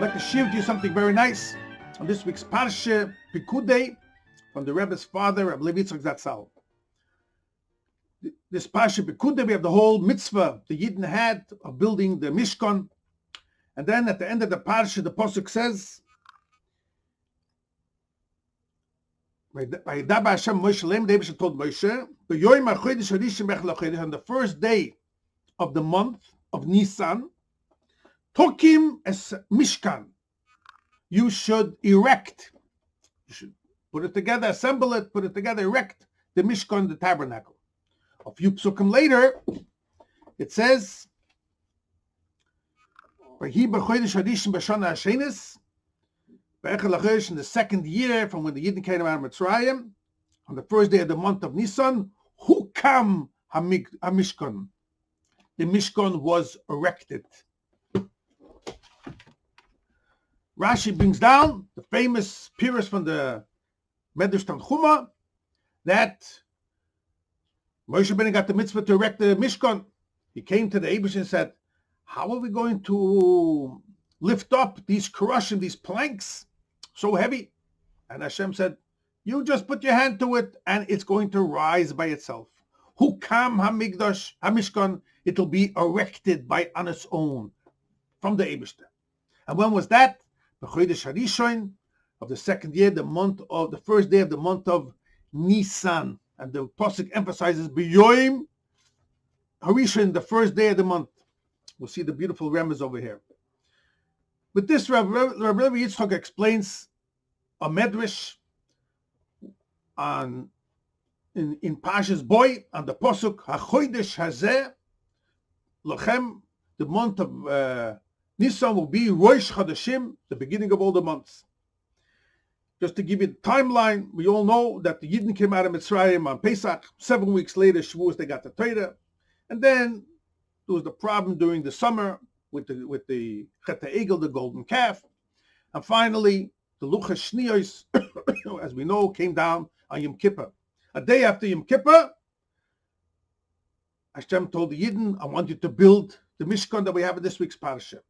like to share with you something very nice on this week's Parshas Pekudei from the Rebbe's father, Rabbi Yitzchok Zatzal. This Parshas Pekudei, we have the whole mitzvah the Yidden had of building the Mishkan. And then at the end of the Parsha, the Pasuk says, on the first day of the month of Nisan, Tokim es Mishkan, you should erect, you should put it together, assemble it, put it together, erect the Mishkan, the tabernacle. A few psukim later, it says, in the second year from when the Yidden came out of Mitzrayim, on the first day of the month of Nisan, Hukam HaMishkan. The Mishkan was erected. Rashi brings down the famous Pirush from the Medrash Tanchuma that Moshe Rabbeinu got the mitzvah to erect the Mishkan. He came to the Eibush and said, how are we going to lift up these karushim, these planks, so heavy? And Hashem said, you just put your hand to it and it's going to rise by itself. Hukam HaMishkan, it'll be erected on its own from the Eibush. And when was that? The Chodesh Harishon of the second year, the first day of the month of Nisan. And the Pasuk emphasizes B'yoim Harishon, the first day of the month. We'll see the beautiful remez over here. With this, Rabbi Yitzchok explains a medrash in Parshas Boy on the Pasuk HaChodesh Hazeh Lochem, the month of Nisan will be Rosh Chodeshim, the beginning of all the months. Just to give you the timeline, we all know that the Yidden came out of Mitzrayim on Pesach. 7 weeks later, Shavuos, they got the Torah. And then there was the problem during the summer with the Chet HaEgel, the golden calf. And finally, the Luchas Shniyos, as we know, came down on Yom Kippur. A day after Yom Kippur, Hashem told the Yidden, I want you to build the Mishkan that we have in this week's Parsha.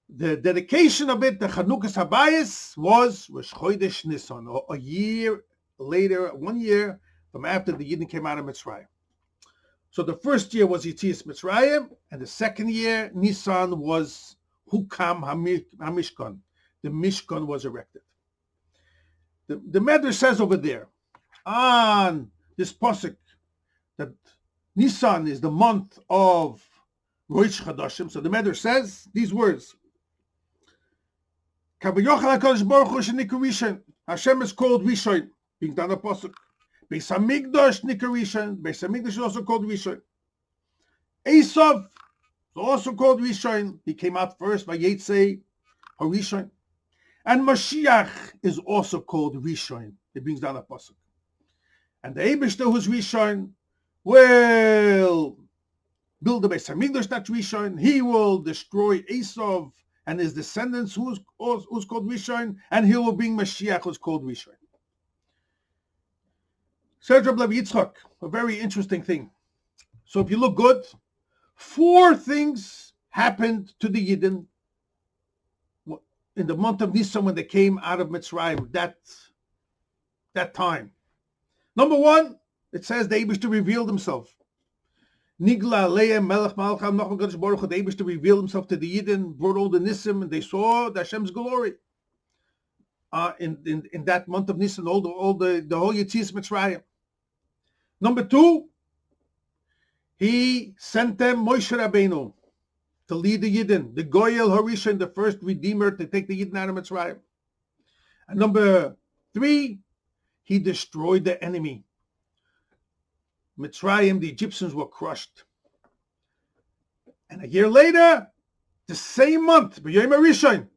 The dedication of it, the Chanukas Habayis, was Rosh Chodesh Nisan, or a year later, 1 year from after the Yidden came out of Mitzrayim. So the first year was Yetzias Mitzrayim, and the second year, Nisan, was Hukam HaMishkan. The Mishkan was erected. The Medrash says over there, on this Pasuk, that Nisan is the month of Rosh Chodeshim. So the Medrash says these words, Hashem is called Rishon, being done a Pasuk. Beis Hamikdash Nikar Rishon. Beis Hamikdash is also called Rishon. Esav is also called Rishon. He came out first by Yetzei Harishon. And Mashiach is also called Rishon. It brings down a Pasuk. And the Eibishter, who's Rishon, will build the Beis Hamikdash, that's Rishon. He will destroy Esav and his descendants, who's called Rishon, and he will bring Mashiach, who's called Rishon. Says Rabbi Yitzchok, a very interesting thing. So if you look good, 4 things happened to the Yidden in the month of Nisan when they came out of Mitzrayim, that time. Number 1, it says the Eibishter revealed himself. Nigla Aleim Melech Malcham Nochel Kadosh Baruch Hu, the Eibishter revealed himself to the Yidden, brought all the Nisim, and they saw the Hashem's glory. In that month of Nisan, the whole Yetzias Mitzrayim. Number 2, he sent them Moshe Rabbeinu to lead the Yidden, the Goyel Harishon, the first Redeemer, to take the Yidden out of Mitzrayim. And number 3, he destroyed the enemy. Mitzrayim, the Egyptians were crushed. And a year later, the same month, B'Yom HaRishon,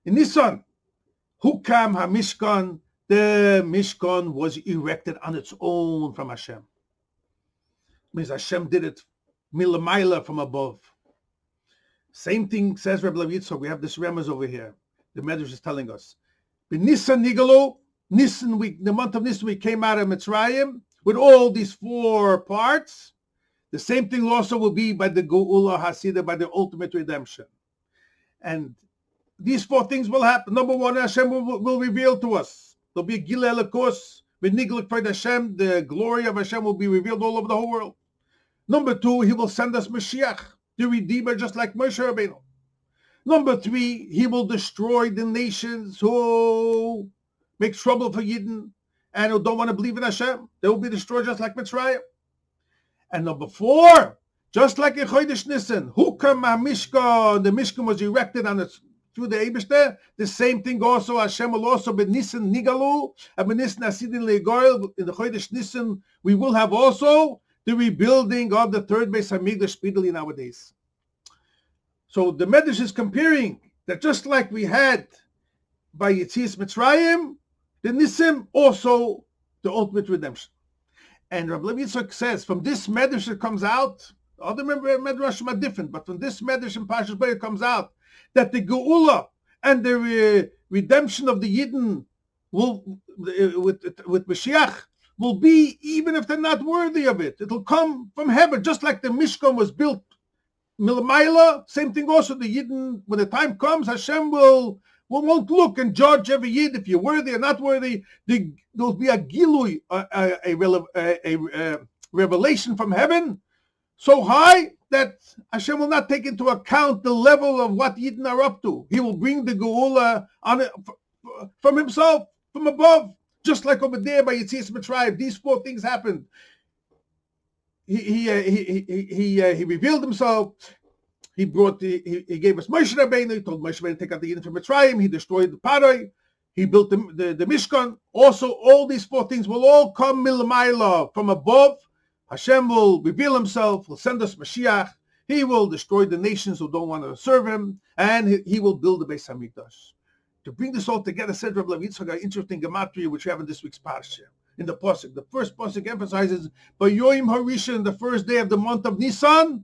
in Nisan, Hukam HaMishkan, the Mishkan was erected on its own from Hashem. Means Hashem did it milamayla, from above. Same thing says Rabbi Yitzchok. We have this remez over here. The Medrash is telling us. B'Nisan Nigalo, Nisan week, the month of Nisan, we came out of Mitzrayim with all these 4 parts. The same thing also will be by the Geula Hasidah, by the ultimate redemption. And these four things will happen. Number one, Hashem will reveal to us. There'll be a Gila Elikos, V'niglik Fred Hashem, the glory of Hashem will be revealed all over the whole world. Number two, he will send us Mashiach, the Redeemer, just like Moshe Rabbeinu. Number three, he will destroy the nations who make trouble for Yidden and who don't want to believe in Hashem. They will be destroyed just like Mitzrayim. And number four, just like in Chodesh Nisan, Hukam HaMishkan, the Mishkan was erected on its through the Eibishter. The same thing also, Hashem will also be Nisan Nigalu, and Nisan Asidin Legoil, in the Chodesh Nisan, we will have also the rebuilding of the third Beis HaMikdash speedily nowadays. So the Medrash is comparing that just like we had by Yetzias Mitzrayim, the Nisim, also the ultimate redemption. And Rabbi Yitzchok says, from this Medrash it comes out, other Medrashim are different, but from this Medrash in Parshas it comes out that the Geula and the redemption of the Yidden will, with Mashiach, will be, even if they're not worthy of it. It'll come from heaven, just like the Mishkan was built Milamaila. Same thing also, the Yidden, when the time comes, Hashem won't look and judge every Yid if you're worthy or not worthy. There'll be a Gilui, a revelation from heaven so high that Hashem will not take into account the level of what Yidden are up to. He will bring the Geula on it from himself, from above, just like over there by Yetzias Mitzrayim. These four things happened. He revealed himself. He gave us Moshe Rabbeinu. He told Moshe Rabbeinu to take out the Yidden from Mitzrayim. He destroyed the Paroi. He built the Mishkan. Also, all these four things will all come milamaila, from above. Hashem will reveal himself, will send us Mashiach. He will destroy the nations who don't want to serve him, and he will build the Beis HaMikdash. To bring this all together, said Rabbi Yitzchok, an interesting gematria which we have in this week's parsha. In the pasuk, the first pasuk emphasizes Bayoim Harishan, the first day of the month of Nisan,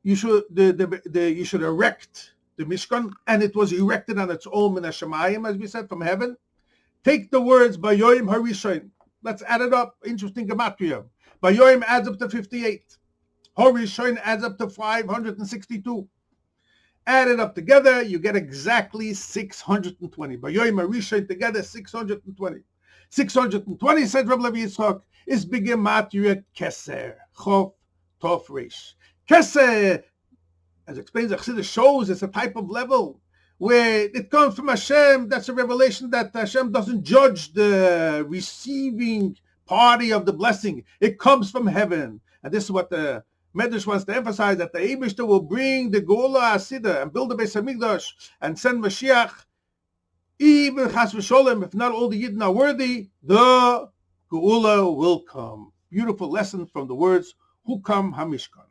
you should erect the Mishkan, and it was erected on its own min hashamayim, as we said, from heaven. Take the words Bayoim Harishan. Let's add it up. Interesting gematria. Bayoim adds up to 58. Harishan adds up to 562. Add it up together, you get exactly 620. Bayoim Harishan together, 620. 620, said Rabbi Yitzchok, is Bigematria Keser, Chof, Tov, Reish. Keser, as explains the Chassidus, shows it's a type of level where it comes from Hashem. That's a revelation that Hashem doesn't judge the receiving party of the blessing. It comes from heaven. And this is what the Medrash wants to emphasize, that the Eibishter will bring the Geula Asida and build the Beis HaMikdash and send Mashiach. Even Chas v'Sholem, if not all the Yidden are worthy, the Geula will come. Beautiful lesson from the words Hukam HaMishkan.